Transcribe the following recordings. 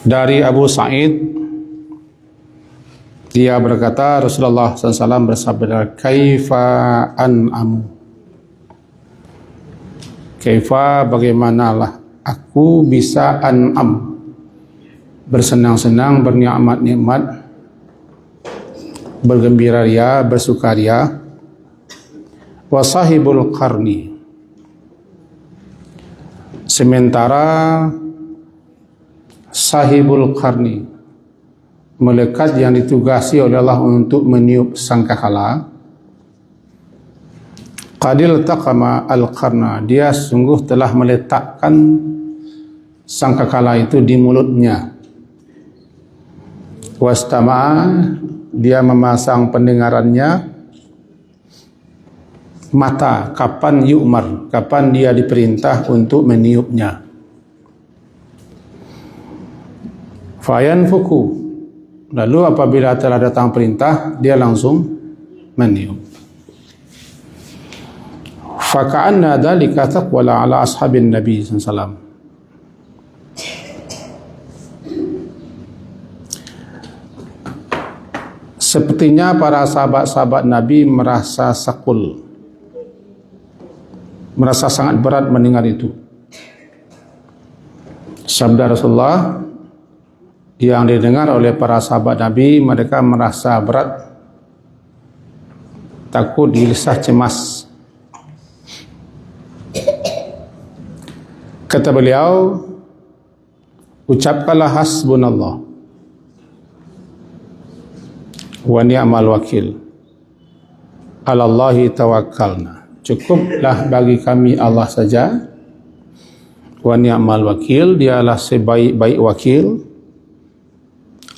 Dari Abu Sa'id, dia berkata, Rasulullah SAW bersabda, Kaifa an'amu, Kaifa bagaimanalah aku bisa an'am, bersenang-senang, bernikmat-nikmat, bergembira ria, bersukaria, wa sahibul qarni, sementara sahibul qarni, malaikat yang ditugasi oleh Allah untuk meniup sangkakala, qadil taqama al-qarna, dia sungguh telah meletakkan sangkakala itu di mulutnya, wastama'a, dia memasang pendengarannya, mata, kapan yu'mar, kapan dia diperintah untuk meniupnya, fayanfuku, lalu apabila telah datang perintah dia langsung meniup. Faka'anna dhalika taqwala ala ashabin Nabi SAW. Sepertinya para sahabat-sahabat Nabi merasa sakul, merasa sangat berat mendengar itu. Sabda Rasulullah yang didengar oleh para sahabat Nabi, mereka merasa berat, takut, gelisah, cemas. Kata beliau, ucapkanlah hasbunallah wa ni'mal wakil, alallahi tawakkalna, cukuplah bagi kami Allah saja, wa ni'mal wakil, dialah sebaik-baik wakil,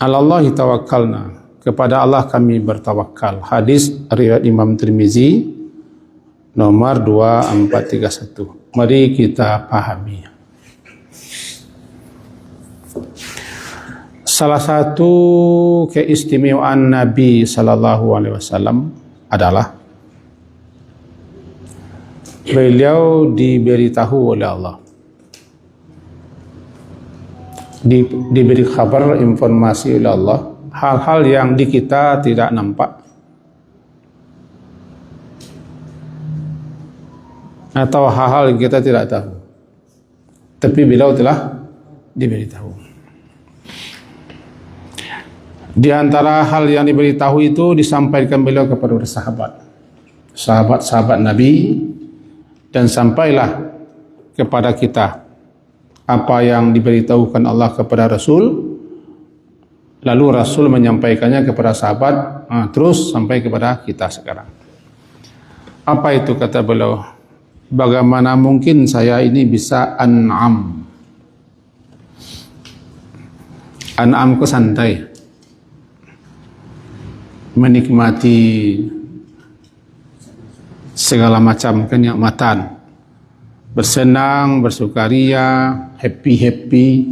alallahi tawakkalna, kepada Allah kami bertawakal. Hadis riwayat Imam Tirmizi nomor 2431. Mari kita pahami. Salah satu keistimewaan Nabi sallallahu alaihi wasallam adalah beliau diberitahu oleh Allah, diberi kabar, informasi oleh Allah, hal-hal yang di kita tidak nampak atau hal-hal yang kita tidak tahu, tapi beliau telah diberitahu. Di antara hal yang diberitahu itu disampaikan beliau kepada sahabat-sahabat Nabi, dan sampailah kepada kita apa yang diberitahukan Allah kepada Rasul, lalu Rasul menyampaikannya kepada sahabat, terus sampai kepada kita sekarang. Apa itu kata beliau? Bagaimana mungkin saya ini bisa an'am? An'am ku santai, menikmati segala macam kenikmatan, bersenang, bersukaria, happy,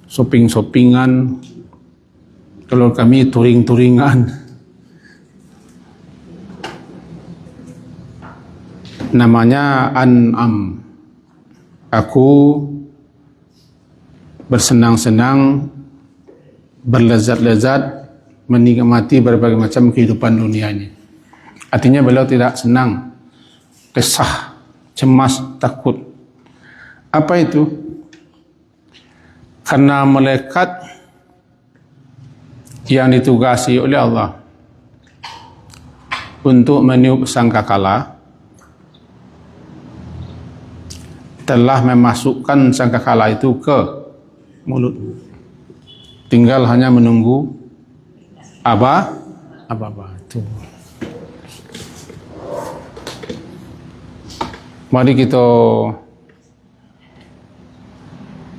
shopping-shoppingan, kalau kami touring-touringan. Namanya an'am. Aku bersenang-senang, berlezat-lezat, menikmati berbagai macam kehidupan dunia ini. Artinya beliau tidak senang, resah, cemas, takut. Apa itu? Karena malaikat yang ditugasi oleh Allah untuk meniup sangkakala telah memasukkan sangkakala itu ke mulut. Tinggal hanya menunggu apa itu. Mari kita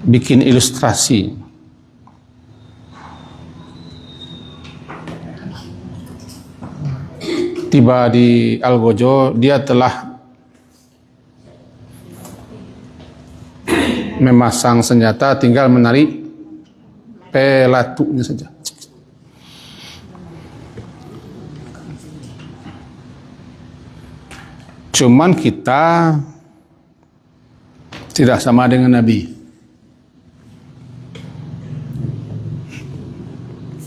bikin ilustrasi. Tiba di Algojo, dia telah memasang senjata, tinggal menarik pelatunya saja. Cuman kita tidak sama dengan Nabi.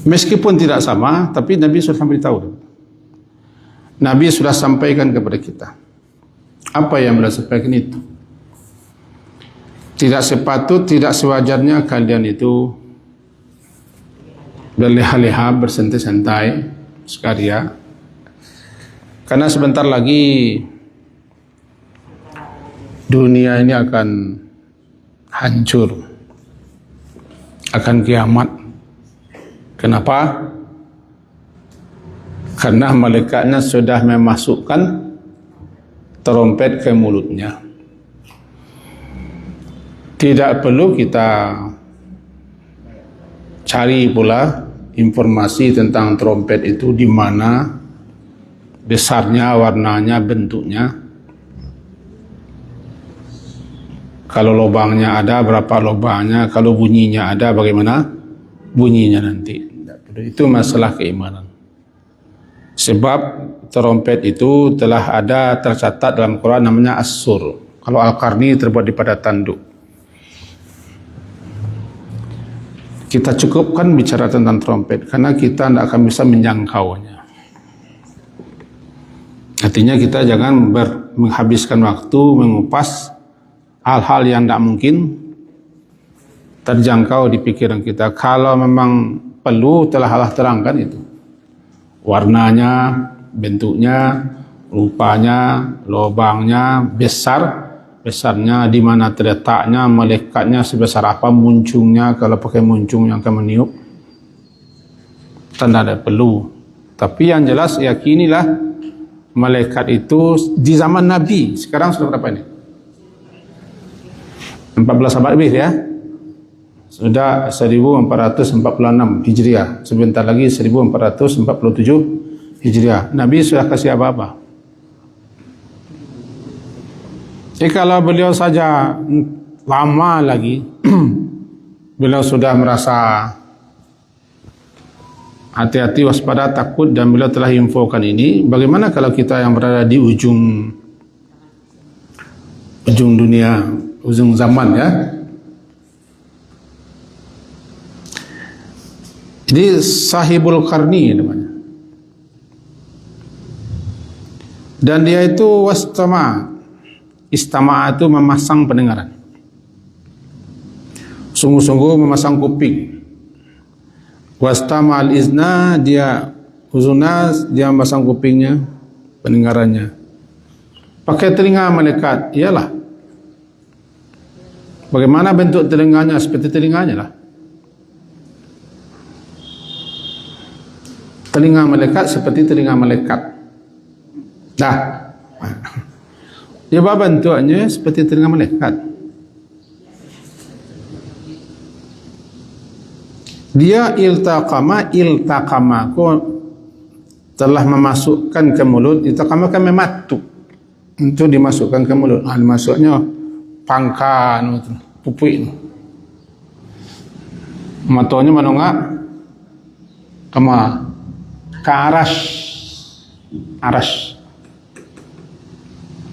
Meskipun tidak sama, tapi Nabi sudah beritahu. Nabi sudah sampaikan kepada kita. Apa yang beliau sampaikan itu? Tidak sepatut, tidak sewajarnya kalian itu berleha-leha, bersantai-santai sekalian. Karena sebentar lagi dunia ini akan hancur, akan kiamat. Kenapa? Karena malaikatnya sudah memasukkan trompet ke mulutnya. Tidak perlu kita cari pula informasi tentang trompet itu, di mana besarnya, warnanya, bentuknya. Kalau lubangnya ada, berapa lubangnya, kalau bunyinya ada, bagaimana bunyinya nanti. Itu masalah keimanan. Sebab trompet itu telah ada tercatat dalam Quran, namanya As-Sur. Kalau Al-Qarni terbuat daripada tanduk. Kita cukupkan bicara tentang trompet karena kita tidak akan bisa menjangkaunya. Artinya kita jangan menghabiskan waktu mengupas hal-hal yang tidak mungkin terjangkau di pikiran kita. Kalau memang perlu, telah Allah terangkan itu. Warnanya, bentuknya, rupanya, lubangnya, besarnya, di mana terletaknya, malaikatnya sebesar apa, muncungnya, kalau pakai muncung yang akan meniup. Tanda ada perlu. Tapi yang jelas yakinilah malaikat itu di zaman Nabi. Sekarang sudah berapa ini? 14 abad lebih ya. Sudah 1446 Hijriah. Sebentar lagi 1447 Hijriah. Nabi sudah kasih apa-apa. Kalau beliau saja lama lagi, beliau sudah merasa hati-hati, waspada, takut, dan beliau telah infokan ini. Bagaimana kalau kita yang berada di ujung dunia, ujung zaman ya? Jadi Sahibul Qarni namanya. Dan dia itu istama itu memasang pendengaran. Sungguh-sungguh memasang kuping. Wastama al-izna, dia uzunas, dia memasang kupingnya, pendengarannya. Pakai telinga malaikat, iyalah. Bagaimana bentuk telinganya? Seperti telinganya lah. Telinga malaikat seperti telinga malaikat. Dah. Dia bentuknya seperti telinga malaikat. Dia iltaqama, telah memasukkan ke mulut. Iltaqama kan mematu. Itu dimasukkan ke mulut. Dimasuknya pangkan, pupuk. Matanya menongak kemana? Ke aras.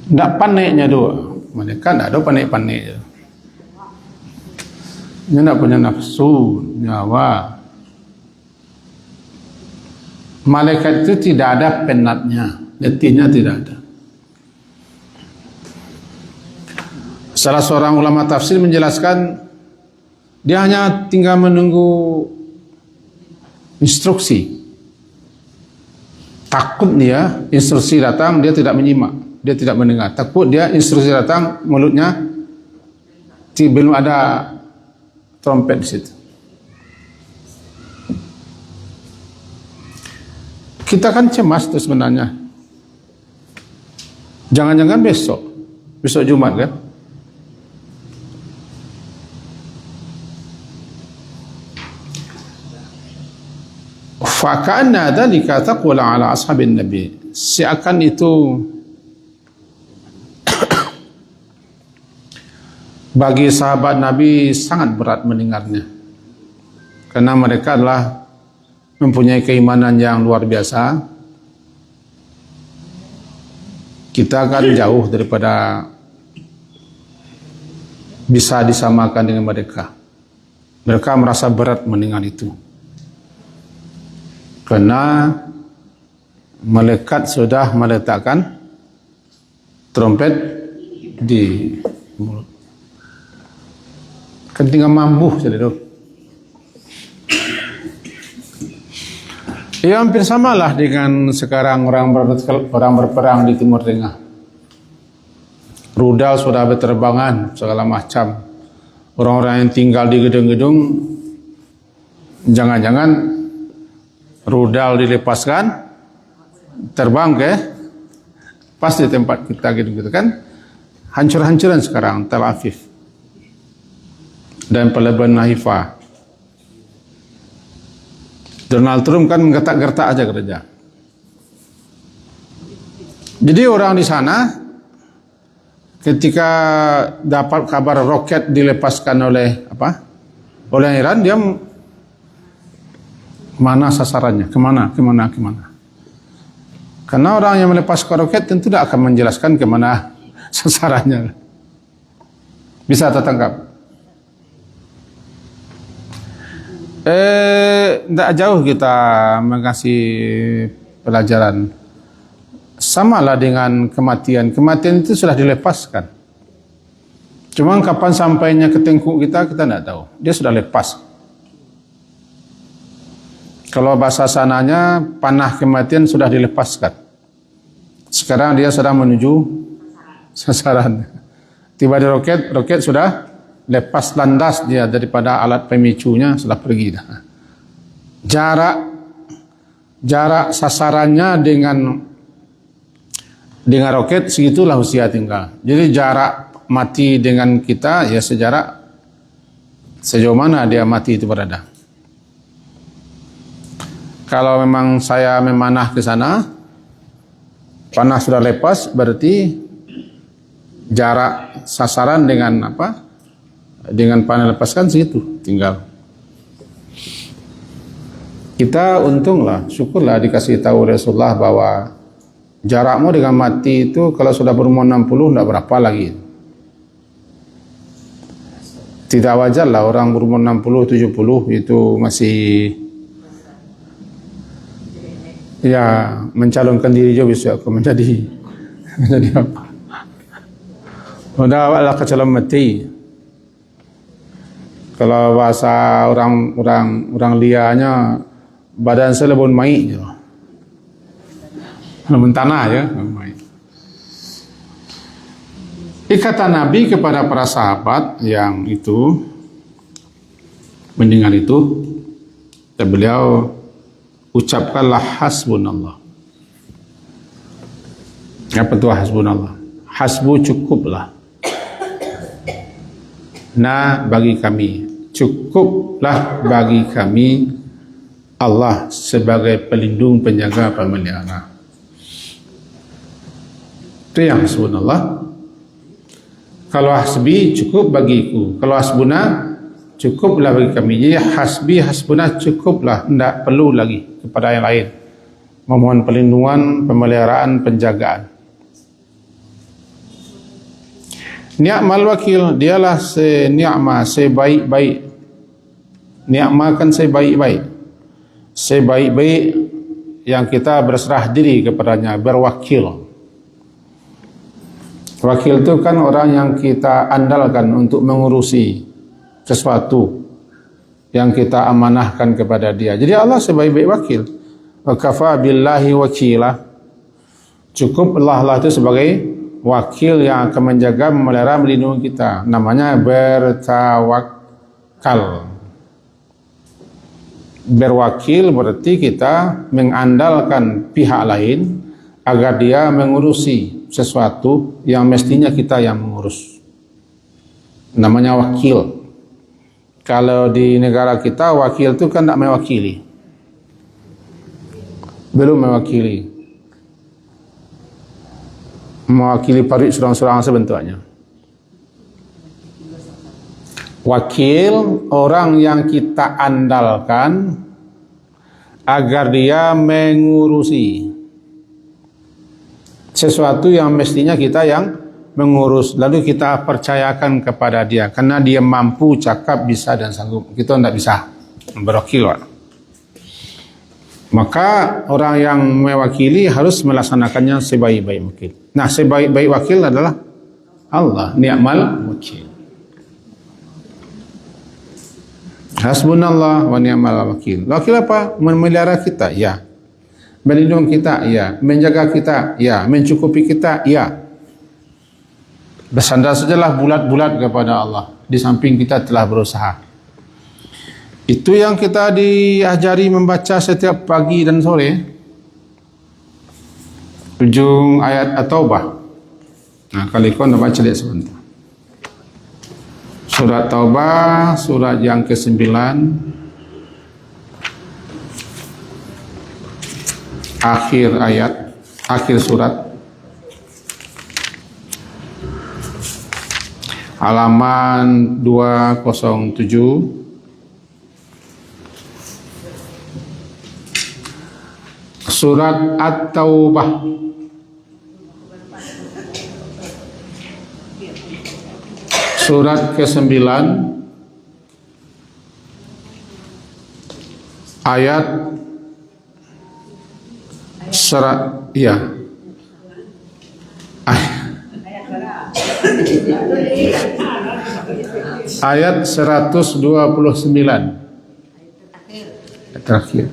Tak paniknya dua. Mereka tak ada panik-panik. Dia tak punya nafsu, nyawa. Malaikat itu tidak ada penatnya. Letihnya tidak ada. Salah seorang ulama tafsir menjelaskan, dia hanya tinggal menunggu instruksi. Takut dia instruksi datang, dia tidak menyimak, dia tidak mendengar. Takut dia instruksi datang, mulutnya belum ada trompet di situ. Kita kan cemas tuh sebenarnya. Jangan-jangan besok Jumat kan? Faka'anna dzalika taqula ala ashabin nabi. Seakan itu bagi sahabat Nabi sangat berat mendengarnya. Karena mereka adalah mempunyai keimanan yang luar biasa. Kita akan jauh daripada bisa disamakan dengan mereka. Mereka merasa berat mendengar itu. Karena malaikat sudah meletakkan trompet di mulut. Kan tinggal mambuh saja tu. Ya hampir samalah dengan sekarang orang berperang di Timur Tengah. Rudal sudah berterbangan segala macam. Orang-orang yang tinggal di gedung-gedung, jangan-jangan rudal dilepaskan, terbang ke pas di tempat kita gitu kan. Hancur-hancuran sekarang Tel Aviv dan Peleban Haifa. Donald Trump kan menggertak-gertak aja kerja. Jadi orang di sana ketika dapat kabar roket dilepaskan oleh Iran, dia mana sasarannya, kemana. Karena orang yang melepaskan roket tentu tidak akan menjelaskan kemana sasarannya. Bisa tertangkap. Tidak jauh kita mengasih pelajaran. Samalah dengan kematian. Kematian itu sudah dilepaskan. Cuma kapan sampainya ke tengkuk kita tidak tahu. Dia sudah lepas. Kalau bahasa sananya, panah kematian sudah dilepaskan. Sekarang dia sedang menuju sasaran. Tiba di roket sudah lepas landas dia daripada alat pemicunya, sudah pergi dah. Jarak sasarannya dengan roket segitulah usia tinggal. Jadi jarak mati dengan kita ya sejauh mana dia mati itu berada. Kalau memang saya memanah ke sana, panah sudah lepas, berarti jarak sasaran dengan panah lepaskan segitu tinggal. Kita untunglah, syukurlah dikasih tahu Rasulullah bahwa jarakmu dengan mati itu kalau sudah berumur 60 tidak berapa lagi. Tidak wajar lah orang berumur 60, 70 itu masih ya mencalonkan diri juga besok aku menjadi apa? Udah ala kecalon mati. Kalau bahasa orang liarnya badan selebon mai je. Lebon tanah ya, mai. Kata Nabi kepada para sahabat yang itu mendengar itu, beliau ucapkanlah hasbunallah. Apa itu hasbunallah? Hasbu cukuplah. Nah bagi kami, cukuplah bagi kami Allah sebagai pelindung, penjaga, pemelihara. Itu yang hasbunallah. Kalau hasbi cukup bagiku, kalau hasbuna cukuplah bagi kami. Jadi hasbi, hasbuna cukuplah, tidak perlu lagi kepada yang lain. Memohon perlindungan, pemeliharaan, penjagaan. Ni'mal wakil, dialah ni'mah, sebaik-baik. Ni'mah kan sebaik-baik. Sebaik-baik yang kita berserah diri kepadanya, berwakil. Wakil itu kan orang yang kita andalkan untuk mengurusi sesuatu yang kita amanahkan kepada dia. Jadi Allah sebaik-baik wakil. Wa kafa billahi wakila. Cukup Allah itu sebagai wakil yang akan menjaga, memelihara, melindungi kita. Namanya bertawakal. Berwakil berarti kita mengandalkan pihak lain agar dia mengurusi sesuatu yang mestinya kita yang mengurus. Namanya wakil. Kalau di negara kita wakil itu kan tidak mewakili. Belum mewakili. Mewakili parit surang-surang sebentuknya. Wakil orang yang kita andalkan agar dia mengurusi sesuatu yang mestinya kita yang mengurus, lalu kita percayakan kepada dia karena dia mampu, cakap, bisa dan sanggup. Kita tidak bisa berwakil. Maka orang yang mewakili harus melaksanakannya sebaik-baik wakil. Nah, sebaik-baik wakil adalah Allah, ni'mal wakil. Hasbunallah wa ni'mal wakil. Wakil apa? Memelihara kita, ya. Melindungi kita, ya. Menjaga kita, ya. Mencukupi kita, ya. Bersandar sajalah bulat-bulat kepada Allah. Di samping kita telah berusaha. Itu yang kita diajari membaca setiap pagi dan sore. Ujung ayat At-Taubah. Nah, kali kau nak baca lihat sebentar. Surat Taubah, surat yang ke-9. Akhir ayat, akhir surat. Halaman 207. Surat At-Taubah. Surat ke-9 ayat ayat 129 terakhir.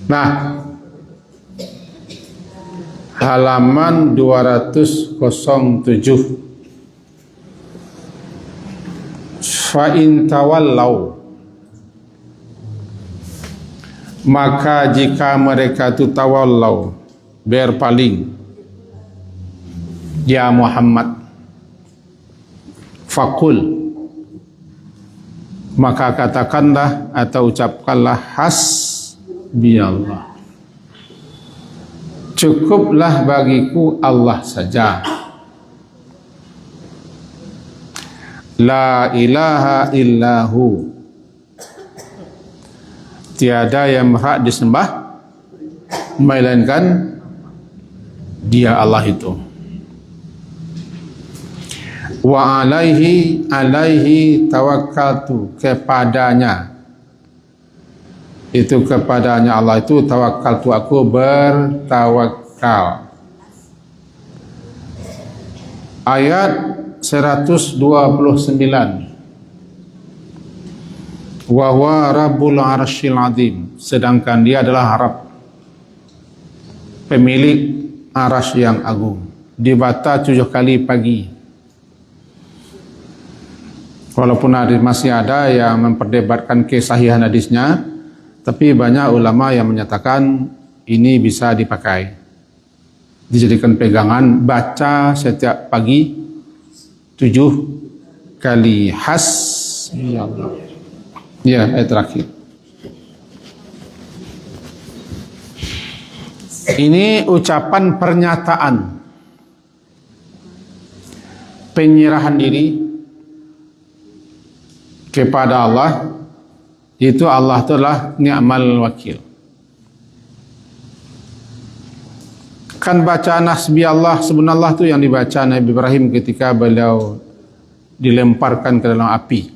Nah, halaman 207. Fa in tawallau, maka jika mereka itu tawallau, berpaling, ya Muhammad, faqul, maka katakanlah atau ucapkanlah hasbiyallah, cukuplah bagiku Allah saja. La ilaha illahu, tiada yang berhak disembah melainkan Dia, Allah itu. Wa alaihi tawakkaltu, kepadanya, itu kepadanya Allah itu tawakkaltu, aku bertawakal. Ayat 129. Wa huwa rabbul arsyil azim, sedangkan Dia adalah Rabb, pemilik arasy yang agung. Dibaca 7 kali pagi. Walaupun masih ada yang memperdebatkan kesahihan hadisnya, tapi banyak ulama yang menyatakan ini bisa dipakai, dijadikan pegangan, baca setiap pagi 7 kali. Hasbiyallah. Ya, ayat terakhir. Ini ucapan pernyataan penyerahan diri kepada Allah. Itu Allah itulah ni'mal wakil. Kan bacaan hasbiyallah, subhanallah itu yang dibaca Nabi Ibrahim ketika beliau dilemparkan ke dalam api.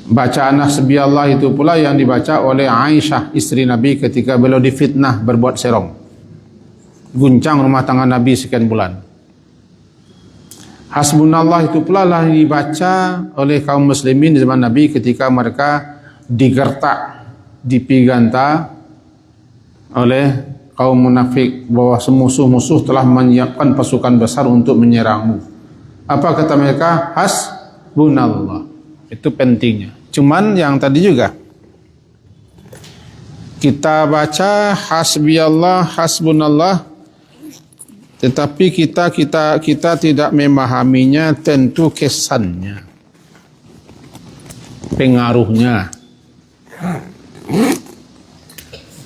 Bacaan hasbiyallah itu pula yang dibaca oleh Aisyah, istri Nabi, ketika beliau difitnah berbuat serong, guncang rumah tangga Nabi sekian bulan. Hasbunallah itu pula lah dibaca oleh kaum muslimin di zaman Nabi ketika mereka digertak, dipiganta oleh kaum munafik bahwa musuh-musuh telah menyiapkan pasukan besar untuk menyerangmu. Apa kata mereka? Hasbunallah. Itu pentingnya. Cuman yang tadi juga kita baca hasbiyallah, hasbunallah, tetapi kita tidak memahaminya tentu kesannya, pengaruhnya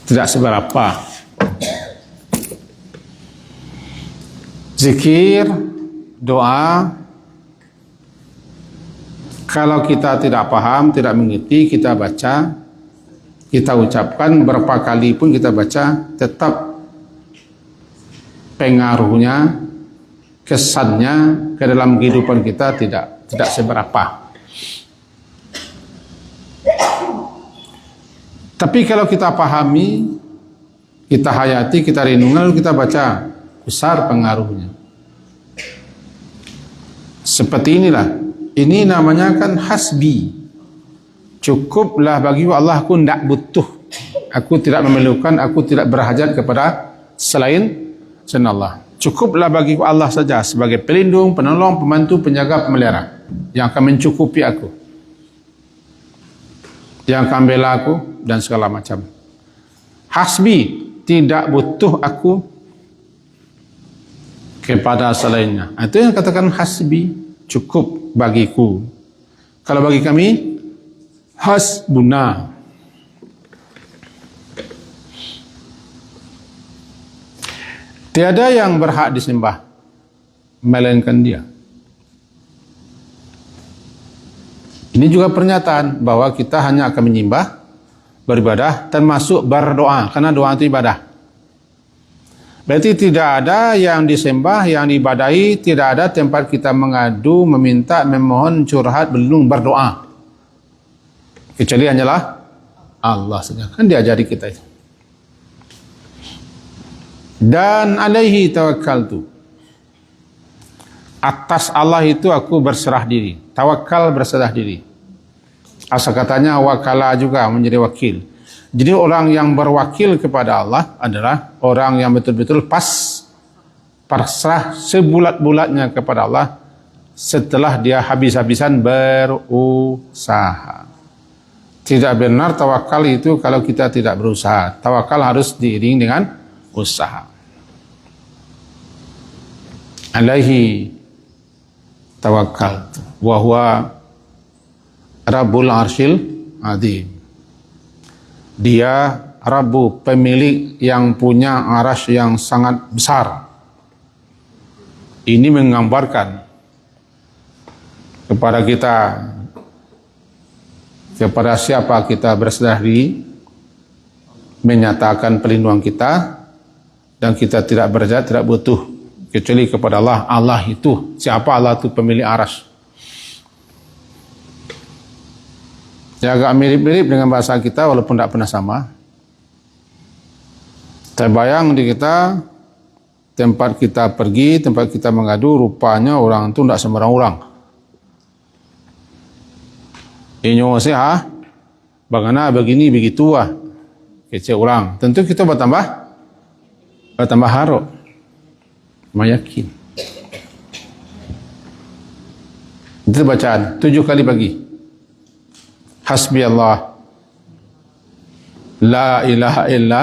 tidak seberapa. Zikir, doa, kalau kita tidak paham, tidak mengerti, kita baca, kita ucapkan berapa kali pun kita baca, tetap pengaruhnya, kesannya ke dalam kehidupan kita tidak seberapa. Tapi kalau kita pahami, kita hayati, kita renungan, lalu kita baca, besar pengaruhnya. Seperti inilah. Ini namanya kan hasbi. Cukuplah bagi Allah, aku tidak butuh. Aku tidak memerlukan, aku tidak berhajat kepada selain Allah. Cukuplah bagi Allah saja sebagai pelindung, penolong, pembantu, penjaga, pemelihara yang akan mencukupi aku, yang akan bela aku dan segala macam. Hasbi, tidak butuh aku kepada selainnya. Itu yang katakan hasbi, cukup bagiku. Kalau bagi kami, hasbuna. Tiada yang berhak disembah melainkan Dia. Ini juga pernyataan bahwa kita hanya akan menyembah, beribadah, termasuk berdoa, karena doa itu ibadah. Berarti tidak ada yang disembah, yang diibadahi, tidak ada tempat kita mengadu, meminta, memohon, curhat, belum berdoa. Kecuali hanyalah Allah saja. Kan diajari kita itu. Dan alaihi tawakkaltu. Atas Allah itu aku berserah diri. Tawakal, berserah diri. Asal katanya wakala juga, menjadi wakil. Jadi orang yang berwakil kepada Allah adalah orang yang betul-betul pasrah sebulat-bulatnya kepada Allah setelah dia habis-habisan berusaha. Tidak benar tawakal itu kalau kita tidak berusaha. Tawakal harus diiring dengan usaha. Alaihi tawakkal wa huwa Rabbul Arsyil Azim. Dia Rabbu, pemilik yang punya arasy yang sangat besar. Ini menggambarkan kepada kita, kepada siapa kita berserah diri, menyatakan pelindungan kita, dan kita tidak berhajat, tidak butuh kecuali kepada Allah. Allah itu, siapa Allah itu? Pemilik arasy. Ya, agak mirip-mirip dengan bahasa kita walaupun tidak pernah sama. Terbayang di kita, tempat kita pergi, tempat kita mengadu, rupanya orang itu tidak sembarang orang. Inyo sih bagaimana begini begitu kecil orang. Tentu kita bertambah harap, meyakin. Itu bacaan 7 kali pagi. Hasbi Allah, la ilaha illa,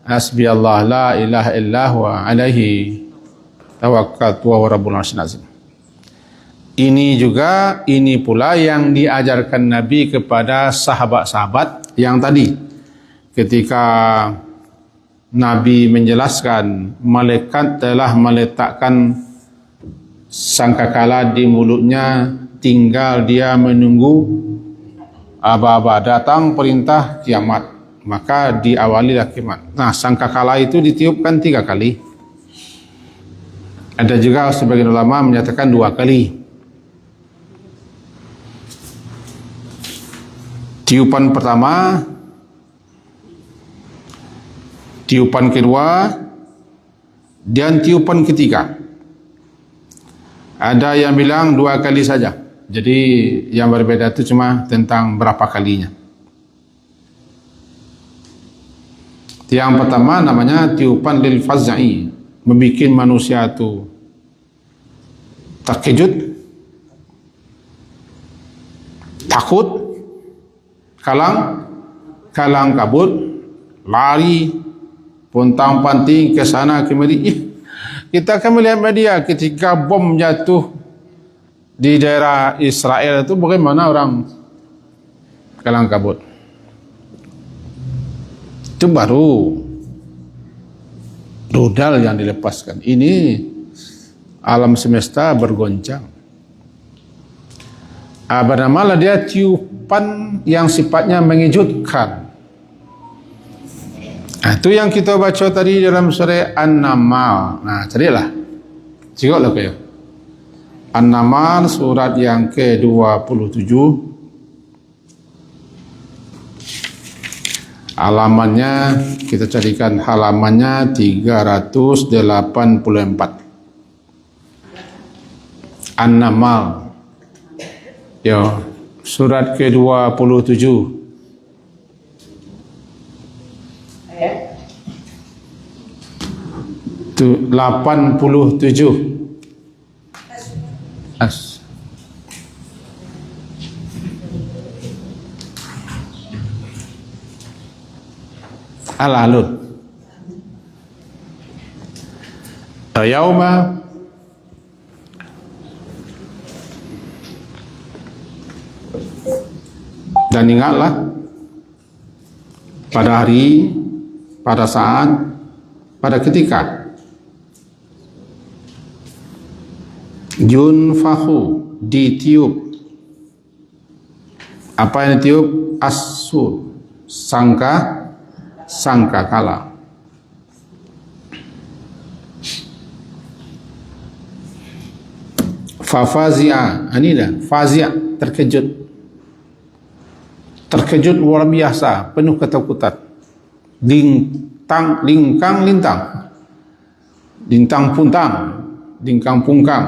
hasbi Allah, la ilaha illa huwa, alaihi tawakkaltu wa rabbul arsyil azim. Ini pula yang diajarkan Nabi kepada sahabat-sahabat yang tadi. Ketika Nabi menjelaskan malaikat telah meletakkan sangkakala di mulutnya, tinggal dia menunggu aba-aba datang perintah kiamat, maka diawalilah kiamat. Nah, sangkakala itu ditiupkan 3 kali. Ada juga sebagian ulama menyatakan 2 kali. Tiupan pertama, tiupan kedua, dan tiupan ketiga. Ada yang bilang 2 kali saja. Jadi yang berbeda itu cuma tentang berapa kalinya. Yang pertama namanya tiupan lil faz'i, membuat manusia itu terkejut, takut, kalang kabut, lari, pontang-panting ke sana kemari. Kita akan melihat media ketika bom jatuh di daerah Israel itu, bagaimana orang kalang kabut. Itu baru rudal yang dilepaskan. Ini alam semesta bergoncang. Bernamalah dia tiupan yang sifatnya mengejutkan. Itu yang kita baca tadi dalam surah An-Naml. Nah, carilah. Cikoklah kayo. An-Naml surat yang ke-27, halamannya kita carikan halamannya 384. An-Naml, ya, surat ke-27. Itu 87. Al-Alud. Yauma dan ingatlah pada hari, pada saat, pada ketika yunfahu, ditiup. Apa yang ditiup? As-sur, sangka kala. Fafazi'a, ini dah fazia', terkejut luar biasa, penuh ketakutan. Lintang pungkang,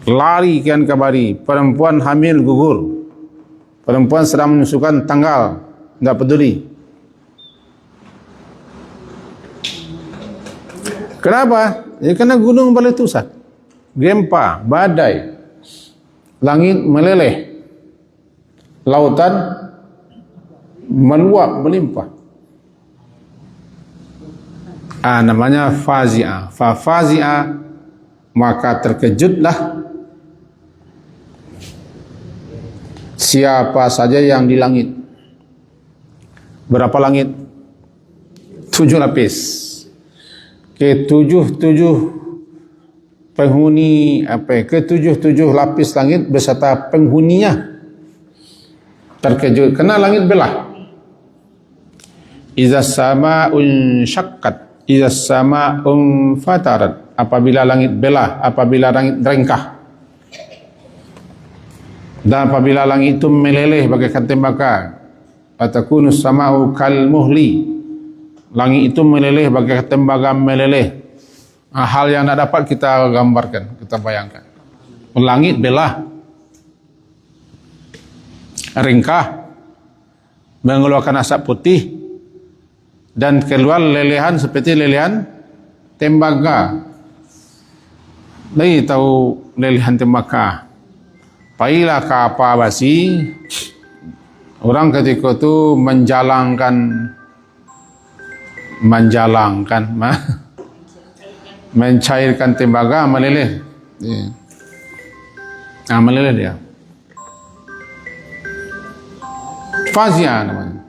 lari kian kabari, perempuan hamil gugur, perempuan sedang menyusukan tanggal, tidak peduli. Kenapa? Ya, karena gunung meletusan, gempa, badai, langit meleleh, lautan meluap, melimpah. Namanya fazi'ah. Fafazi'ah, maka terkejutlah siapa saja yang di langit. Berapa langit? 7 lapis. Ketujuh penghuni ketujuh lapis langit beserta penghuninya terkejut karena langit belah. Iza sama'un syaqqat, iza sama'un fatarat, apabila langit belah, apabila langit rengkah, dan apabila langit itu meleleh bagaikan tembaga. Atakunu sama'u kal muhli, langit itu meleleh bagaikan tembaga meleleh. Hal yang tidak dapat kita gambarkan, kita bayangkan. Langit belah, ringkah, mengeluarkan asap putih, dan keluar lelehan seperti lelehan tembaga. Lagi tahu lelehan tembaga. Pailah kapal basi, orang ketika itu mencairkan tembaga, meleleh. Meleleh dia. Fazia namanya.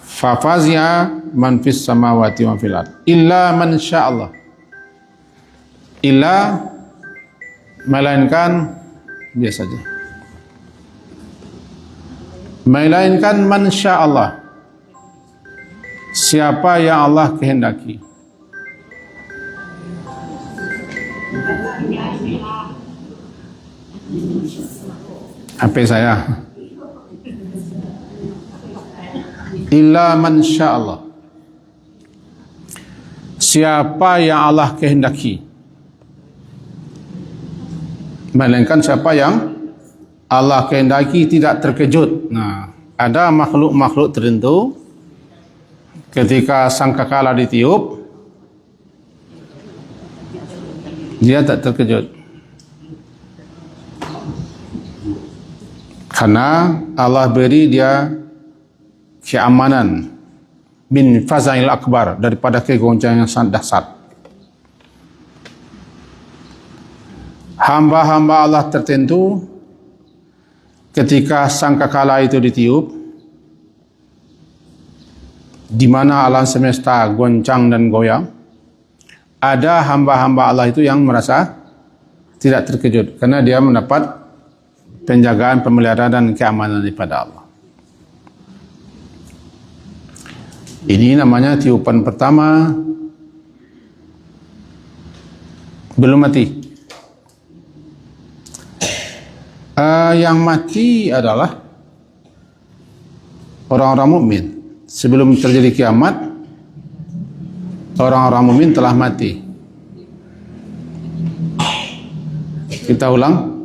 Fafazia man fis samawati wa fil ard illa man sya'allah. Illa, melainkan biasa saja. Melainkan man sya'allah, siapa yang Allah kehendaki. HP saya. Illa man sya'allah, siapa yang Allah kehendaki. Melainkan siapa yang Allah kehendaki tidak terkejut. Ada makhluk-makhluk tertentu ketika sangkakala ditiup, dia tak terkejut. Karena Allah beri dia keamanan min fazail akbar, daripada kegoncangan yang sangat dahsyat. Hamba-hamba Allah tertentu ketika sangkakala itu ditiup, di mana alam semesta goncang dan goyang, ada hamba-hamba Allah itu yang merasa tidak terkejut karena dia mendapat penjagaan, pemeliharaan dan keamanan daripada Allah. Ini namanya tiupan pertama Belum mati. Yang mati adalah orang-orang mukmin. Sebelum terjadi kiamat, orang-orang mukmin telah mati. Kita ulang.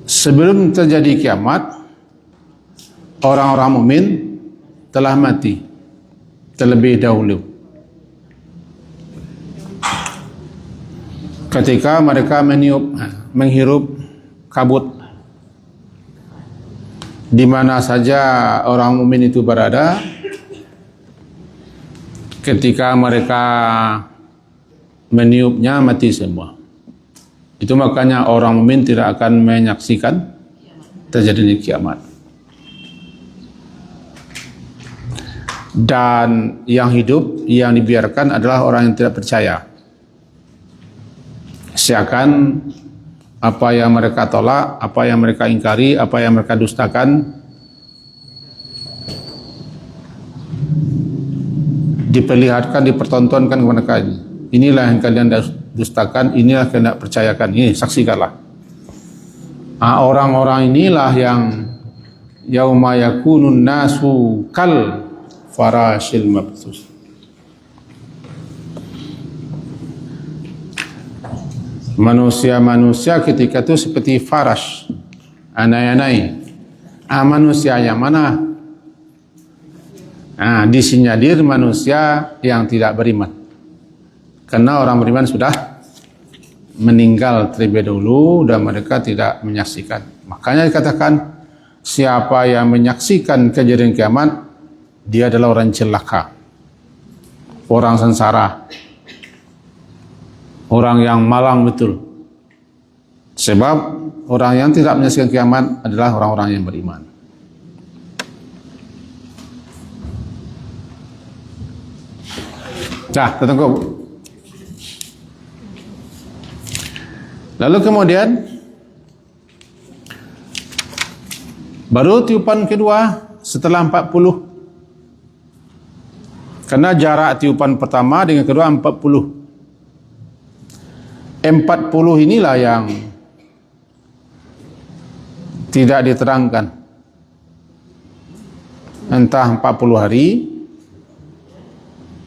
Sebelum terjadi kiamat, orang-orang mukmin telah mati terlebih dahulu. Ketika mereka menghirup kabut, di mana saja orang mukmin itu berada, ketika mereka meniupnya mati semua. Itu makanya orang mukmin tidak akan menyaksikan terjadinya kiamat. Dan yang hidup, yang dibiarkan adalah orang yang tidak percaya. Seakan apa yang mereka tolak, apa yang mereka ingkari, apa yang mereka dustakan diperlihatkan, dipertontonkan kepada mereka. Inilah yang kalian dustakan, inilah yang tidak percayakan. Ini saksikanlah. Orang-orang inilah yang yauma yakunun nasu kal farashil mabthus. Manusia-manusia ketika itu seperti farash, anai-anai. Manusia yang mana? Disinyalir manusia yang tidak beriman. Karena orang beriman sudah meninggal terlebih dahulu dan mereka tidak menyaksikan. Makanya dikatakan siapa yang menyaksikan kejadian kiamat, dia adalah orang celaka, orang sengsara, orang yang malang betul. Sebab orang yang tidak menyaksikan kiamat adalah orang-orang yang beriman. Tertangkap. Lalu kemudian baru tiupan kedua setelah 40. Karena jarak tiupan pertama dengan kedua 40. 40 inilah yang tidak diterangkan. Entah 40 hari,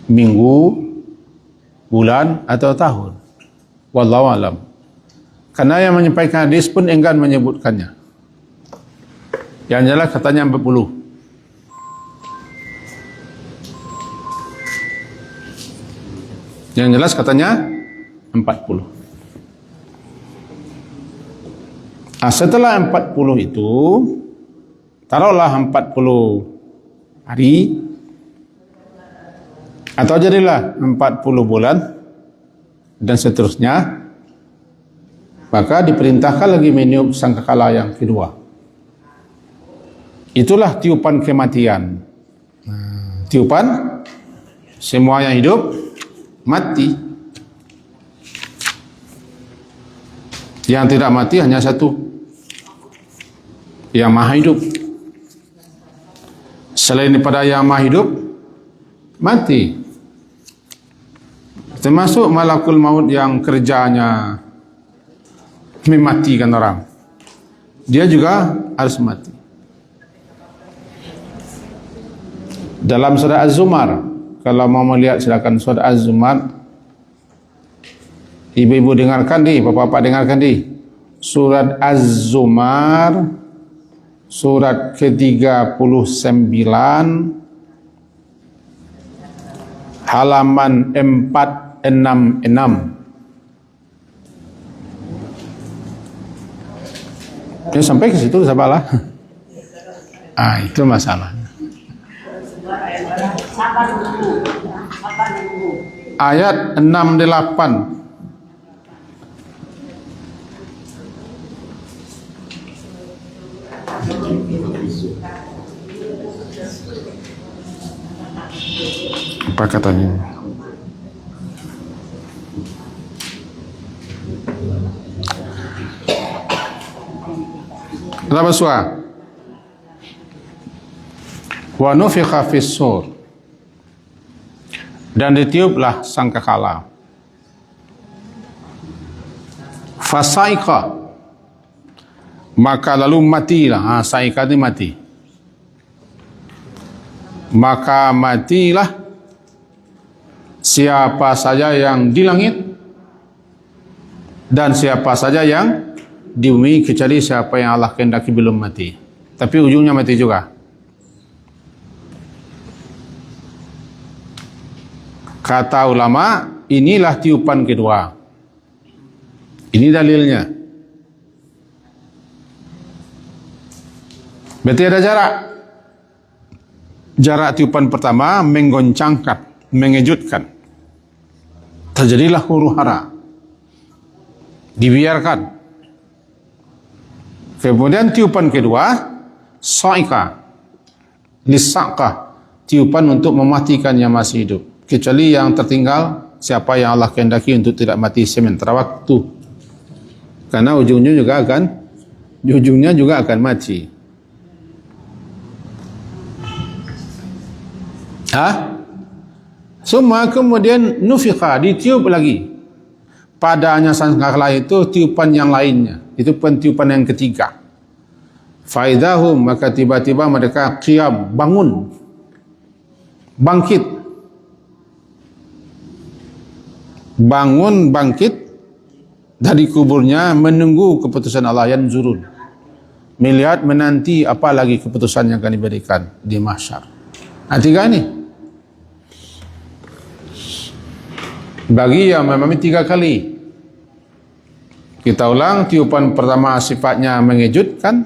minggu, bulan atau tahun. Wallahu alam. Karena yang menyampaikan hadis pun enggan menyebutkannya. Yang jelas katanya 40. Yang jelas katanya 40. Setelah 40 itu, taruhlah 40 hari, atau jadilah 40 bulan, dan seterusnya, maka diperintahkan lagi meniup sangkakala yang kedua. Itulah tiupan kematian. Tiupan, semua yang hidup, mati. Yang tidak mati hanya satu, yang maha hidup. Selain daripada yang maha hidup, mati. Termasuk malakul maut yang kerjanya mematikan orang, dia juga harus mati. Dalam surah Az-Zumar, kalau mau melihat silakan surah Az-Zumar. Ibu-ibu dengarkan di, bapak-bapak dengarkan di. Surat Az-Zumar, surat ke-39, halaman 466. Ya, sampai ke situ sabarlah. Itu masalahnya. Ayat 68. Apa katanya? Labaswa wa nufikha fis sur, dan ditiuplah sangkakala. Fasaika, maka lalu matilah. Saika itu mati. Maka matilah siapa saja yang di langit dan siapa saja yang di bumi, kecuali siapa yang Allah kehendaki belum mati. Tapi ujungnya mati juga. Kata ulama, inilah tiupan kedua. Ini dalilnya. Berarti ada jarak. Jarak tiupan pertama menggoncangkan, mengejutkan. Terjadilah huru hara. Dibiarkan. Kemudian tiupan kedua, saika, lisaka, tiupan untuk mematikan yang masih hidup. Kecuali yang tertinggal, siapa yang Allah kehendaki untuk tidak mati sementara waktu. Karena ujungnya juga akan mati. Semua kemudian nufiqa, ditiup lagi. Padanya sangkakala itu tiupan yang lainnya. Itu pun tiupan yang ketiga. Faidahum, maka tiba-tiba mereka qiyam, bangun, bangkit. Bangkit dari kuburnya, menunggu keputusan Allah yang zurun. Melihat, menanti apa lagi keputusan yang akan diberikan di mahsyar. Tiga ini. Bagi yang memahami 3 kali. Kita ulang, tiupan pertama sifatnya mengejutkan,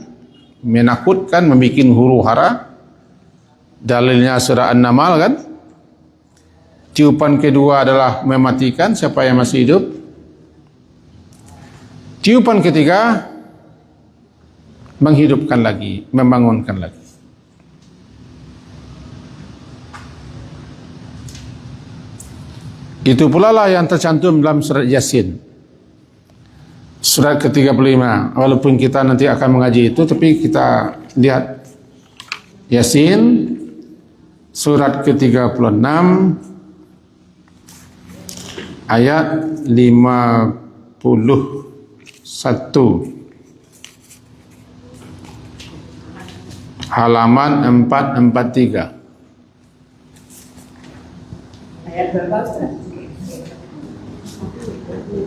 menakutkan, membuat huru hara. Dalilnya surah An-Naml kan. Tiupan kedua adalah mematikan siapa yang masih hidup. Tiupan ketiga menghidupkan lagi, membangunkan lagi. Itu pula lah yang tercantum dalam surat Yasin. Surat ke-35. Walaupun kita nanti akan mengaji itu, tapi kita lihat Yasin surat ke-36 ayat 51. Halaman 443. Ayat berapa?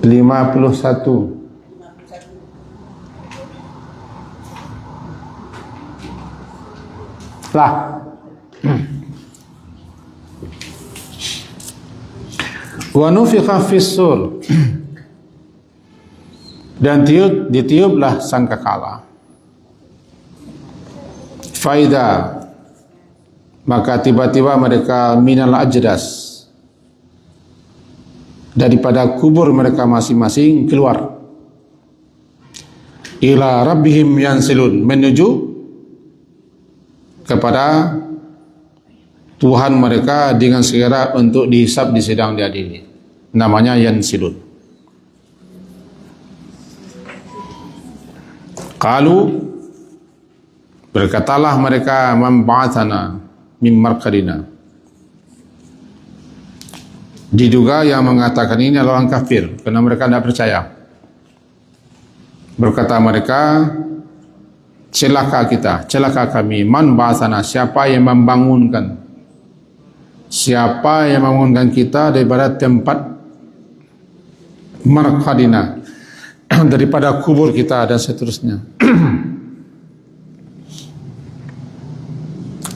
51. Lah. Wa nufiqa fis sur. Dan ditiuplah sangkakala. Faida, maka tiba-tiba mereka minal ajdas, daripada kubur mereka masing-masing keluar. Ila rabbihim yansilun, menuju kepada Tuhan mereka dengan segera untuk dihisab, disidang, diadili. Namanya yansilun. Qalu, berkatalah mereka, man ba'athana min marqadina. Diduga yang mengatakan ini adalah orang kafir karena mereka tidak percaya. Berkata mereka, celaka kita, celaka kami. Man ba'athana, siapa yang membangunkan? Siapa yang membangunkan kita daripada tempat marqadina, daripada kubur kita dan seterusnya.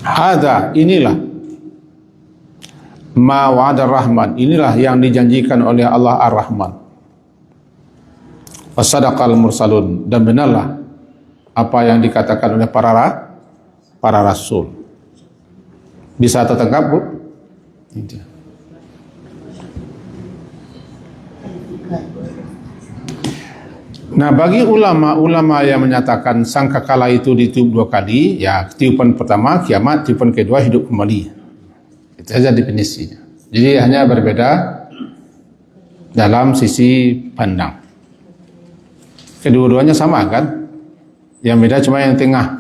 Hadza, inilah ma wa'ada rahman, inilah yang dijanjikan oleh Allah Ar-Rahman. Wasadaqal mursalun, dan benarlah apa yang dikatakan oleh para rasul. Bisa tertangkap, Bu? Nah, bagi ulama-ulama yang menyatakan sangkakala itu ditiup 2 kali, ya tiupan pertama kiamat, tiupan kedua hidup kembali. Itu saja definisinya. Jadi hanya berbeda dalam sisi pandang. Kedua-duanya sama kan? Yang beda cuma yang tengah.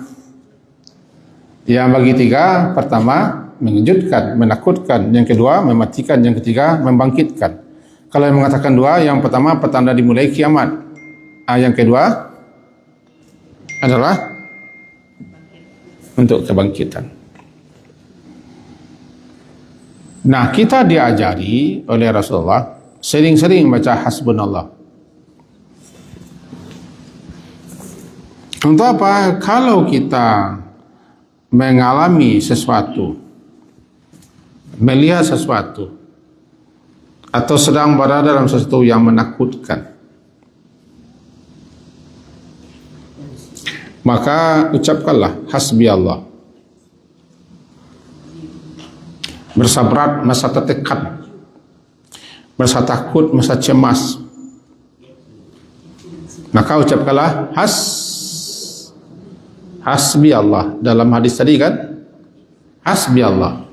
Yang bagi 3, pertama mengejutkan, menakutkan, yang kedua mematikan, yang ketiga membangkitkan. Kalau yang mengatakan 2, yang pertama petanda dimulai kiamat, Yang kedua adalah untuk kebangkitan. Nah, kita diajari oleh Rasulullah sering-sering baca hasbunallah. Untuk apa? Kalau kita mengalami sesuatu, melihat sesuatu, atau sedang berada dalam sesuatu yang menakutkan, maka ucapkanlah hasbi Allah. Merasa berat, merasa tertekan, merasa takut, merasa cemas, maka ucapkanlah hasbi Allah. Dalam hadis tadi kan, hasbi Allah.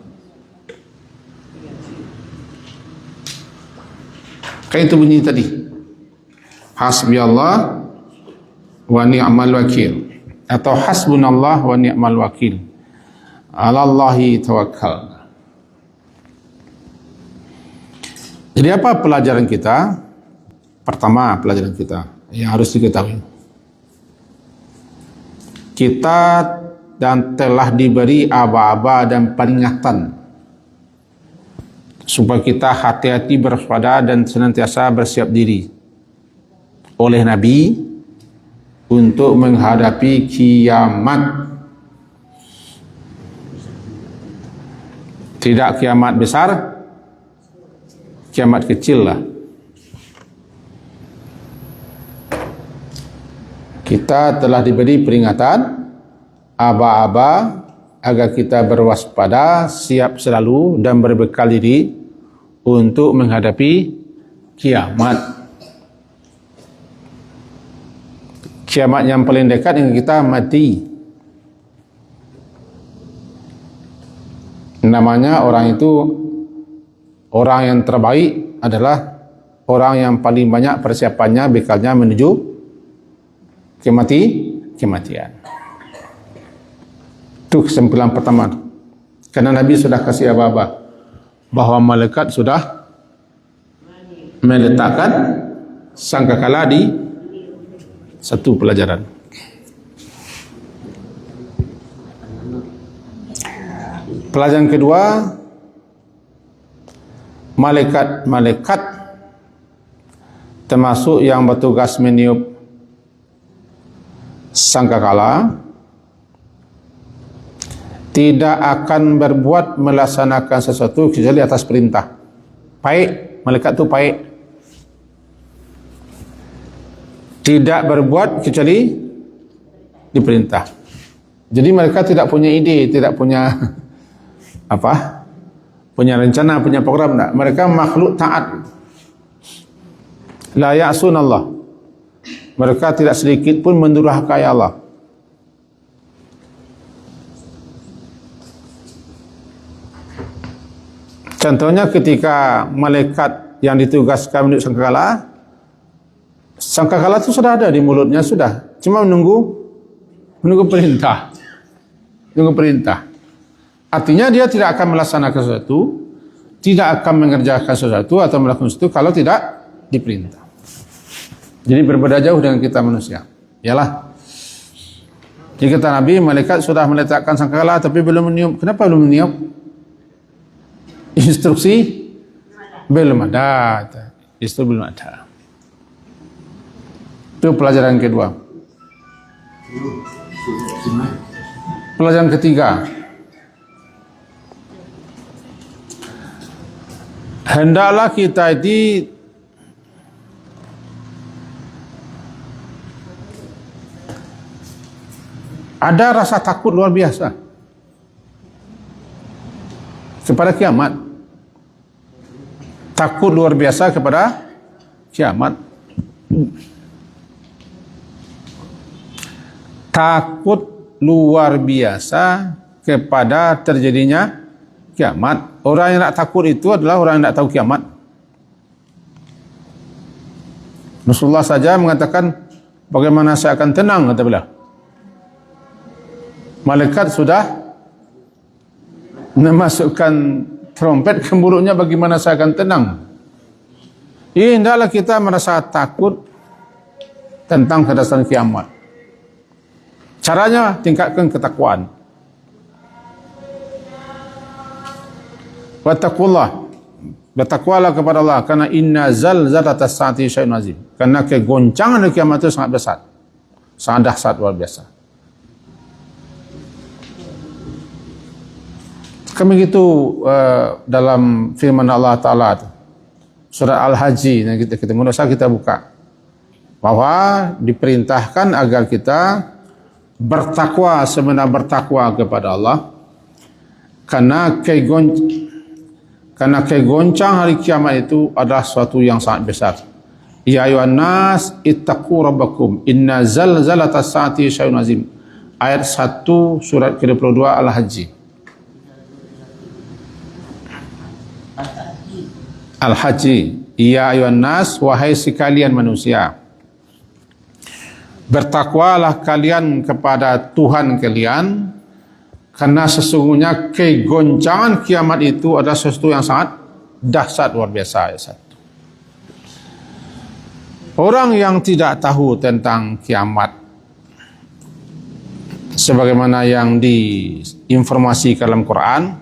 Kan itu bunyi tadi, hasbi Allah wa ni'mal wakil, atau hasbunallah wa ni'mal wakil, alallahi tawakkal. Jadi apa pelajaran kita? Pertama, pelajaran kita yang harus diketahui, kita dan telah diberi aba-aba dan peringatan supaya kita hati-hati, berwaspada dan senantiasa bersiap diri oleh Nabi untuk menghadapi kiamat. Tidak kiamat besar, kiamat kecil lah. Kita telah diberi peringatan aba-aba agar kita berwaspada, siap selalu dan berbekal diri untuk menghadapi kiamat. Kiamat yang paling dekat dengan kita mati. Namanya orang itu, orang yang terbaik adalah orang yang paling banyak persiapannya, bekalnya menuju kematian. Itu kesimpulan pertama. Karena Nabi sudah kasih aba-aba bahawa malaikat sudah meletakkan sangkakala di satu pelajaran. Pelajaran kedua, malaikat termasuk yang bertugas meniup sangkakala tidak akan berbuat melaksanakan sesuatu kecuali atas perintah. Baik, malaikat itu baik. Tidak berbuat kecuali diperintah. Jadi mereka tidak punya ide, tidak punya punya rencana, punya program. Tak. Mereka makhluk taat. La ya'sun Allah. Mereka tidak sedikit pun mendurhakai Allah. Contohnya ketika malaikat yang ditugaskan meniup sangkakala, sangkakala itu sudah ada di mulutnya, sudah. Cuma menunggu perintah. Menunggu perintah. Artinya dia tidak akan melaksanakan sesuatu, tidak akan mengerjakan sesuatu atau melakukan sesuatu kalau tidak diperintah. Jadi berbeda jauh dengan kita manusia. Yalah. Jadi kata Nabi, malaikat sudah meletakkan sangkakala tapi belum meniup. Kenapa belum meniup? Instruksi belum ada. Instruksi belum ada. Itu pelajaran kedua. Pelajaran ketiga, hendaklah kita ini ada rasa takut luar biasa kepada kiamat. Takut luar biasa kepada kiamat. Takut luar biasa kepada terjadinya kiamat. Orang yang tak takut itu adalah orang yang tak tahu kiamat. Rasulullah saja mengatakan, bagaimana saya akan tenang, kata beliau. Malaikat sudah memasukkan trompet ke mulutnya, bagaimana saya akan tenang. Hendaklah kita merasa takut tentang kedatangan kiamat. Caranya tingkatkan ketakwaan. Wattaqullah, bertakwalah kepada Allah, karena inna zalzalatas saati syai'un azim. Karena kegoncangan kiamat itu sangat besar, sangat dahsyat, luar biasa. Kami begitu dalam firman Allah Ta'ala surat Al-Haji yang kita ketemu, kita buka bahwa diperintahkan agar kita bertakwa sebenar bertakwa kepada Allah, karena kegoncang hari kiamat itu adalah suatu yang sangat besar. Ya ayuhan nas ittaqu rabbakum inna zalzalatas saati syai'un azim. Ayat 1 surat ke-22 Al-Haji. Al-Haji. Ya ayuhan nas, wahai sekalian manusia, bertakwalah kalian kepada Tuhan kalian, karena sesungguhnya kegoncangan kiamat itu adalah sesuatu yang sangat dahsyat, luar biasa. Orang yang tidak tahu tentang kiamat sebagaimana yang diinformasikan dalam Quran,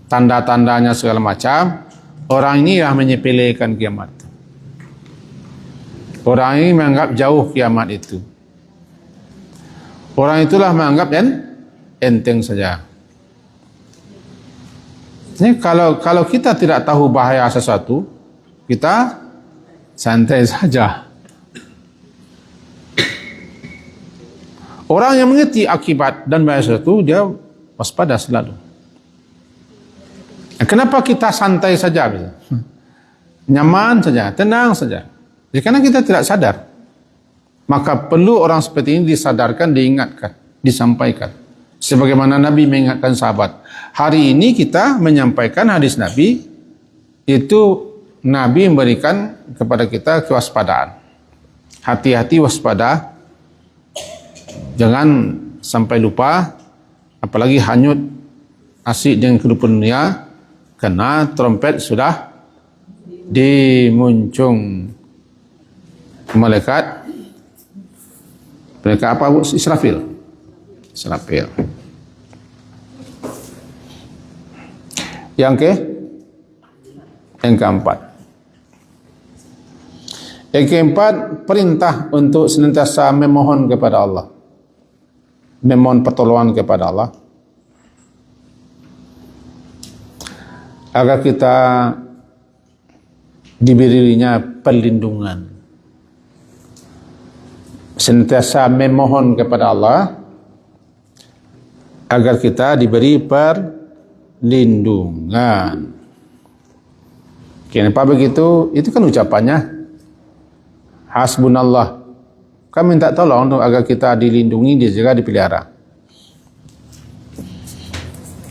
tanda-tandanya segala macam, orang ini yang menyepelekan kiamat. Orang ini menganggap jauh kiamat itu. Orang itulah menganggap enteng saja. Ini kalau kita tidak tahu bahaya sesuatu, kita santai saja. Orang yang mengerti akibat dan bahaya sesuatu, dia waspada selalu. Kenapa kita santai saja? Nyaman saja, tenang saja. Ya, karena kita tidak sadar. Maka perlu orang seperti ini disadarkan, diingatkan, disampaikan. Sebagaimana Nabi mengingatkan sahabat. Hari ini kita menyampaikan hadis Nabi, itu Nabi memberikan kepada kita kewaspadaan. Hati-hati, waspada. Jangan sampai lupa, apalagi hanyut asyik dengan kehidupan dunia, karena trompet sudah dimuncung malaikat apa? Israfil. Yang keempat. Yang keempat, perintah untuk senantiasa memohon kepada Allah, memohon pertolongan kepada Allah, agar kita diberinya perlindungan. Senantiasa memohon kepada Allah agar kita diberi perlindungan. Kenapa begitu? Itu kan ucapannya hasbunallah. Kami minta tolong agar kita dilindungi, dijaga, dipelihara.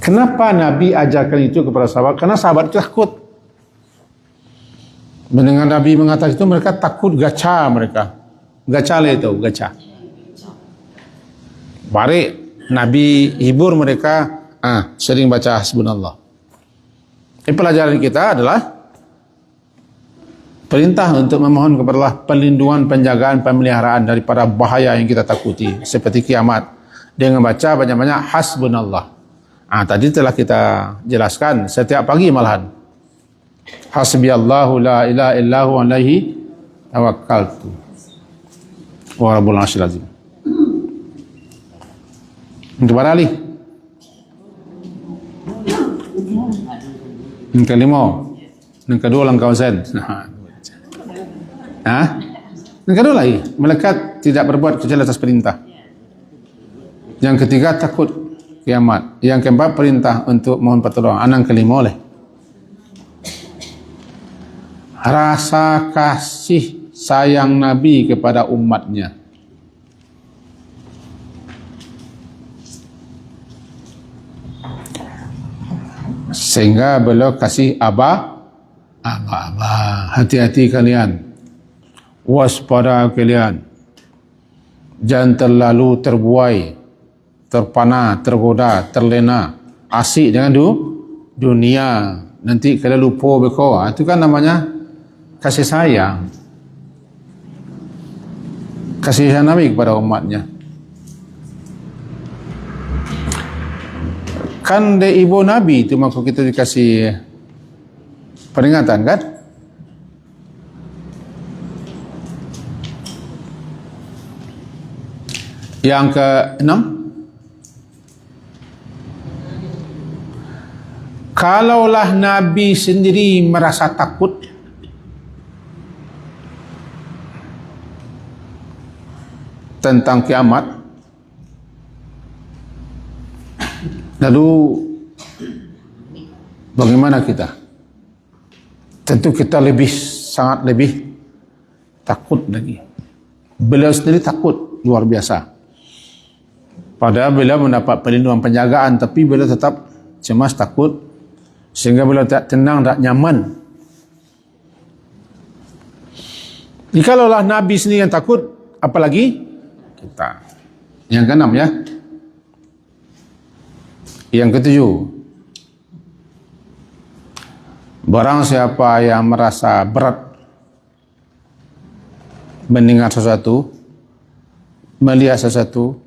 Kenapa Nabi ajarkan itu kepada sahabat? Karena sahabat itu takut. Mendengar Nabi mengatakan itu, mereka takut, gacha mereka. Gacha lah itu, gacha. Barik Nabi hibur mereka, sering baca hasbunallah. Pelajaran kita adalah perintah untuk memohon kepada Allah perlindungan, penjagaan, pemeliharaan daripada bahaya yang kita takuti, seperti kiamat, dengan baca banyak-banyak hasbunallah. Tadi telah kita jelaskan setiap pagi malahan. Hasbiyallahu la ilaha illahu alaihi tawakkaltu wa rabbul arsyil azim. Untuk barali. Yang kelima, yang kedua langkah sen. Yang kedua lagi, malaikat tidak berbuat kecuali atas perintah. Yang ketiga, takut kiamat. Yang keempat, perintah untuk mohon pertolongan. Yang kelima oleh rasa kasih sayang Nabi kepada umatnya. Sehingga beliau kasih abah, hati-hati kalian, waspada kalian, jangan terlalu terbuai, terpana, tergoda, terlena, asyik dengan dunia, nanti kalian lupa beko. Itu kan namanya kasih sayang. kasih sayang Nabi kepada umatnya. Kan dia ibu Nabi itu, maka kita dikasih peringatan kan? Yang ke-6, kalaulah Nabi sendiri merasa takut tentang kiamat, lalu bagaimana kita? Tentu kita sangat lebih takut lagi. Beliau sendiri takut luar biasa. Padahal beliau mendapat perlindungan penjagaan, tapi beliau tetap cemas, takut, sehingga beliau tak tenang, tak nyaman. Jikalau Nabi sendiri yang takut, apalagi kita. Yang ke-6 ya. Yang ke-7, barang siapa yang merasa berat mendengar sesuatu, melihat sesuatu,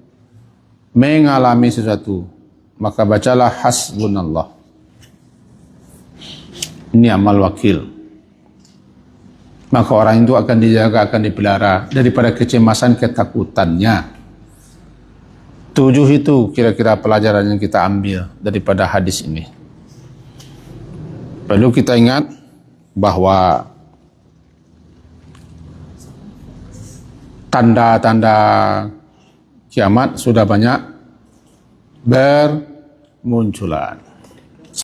mengalami sesuatu, maka bacalah hasbunallah, ni'mal wakil. Maka orang itu akan dijaga, akan dipelihara daripada kecemasan, ketakutannya. 7 itu kira-kira pelajaran yang kita ambil daripada hadis ini. Perlu kita ingat bahwa tanda-tanda kiamat sudah banyak bermunculan.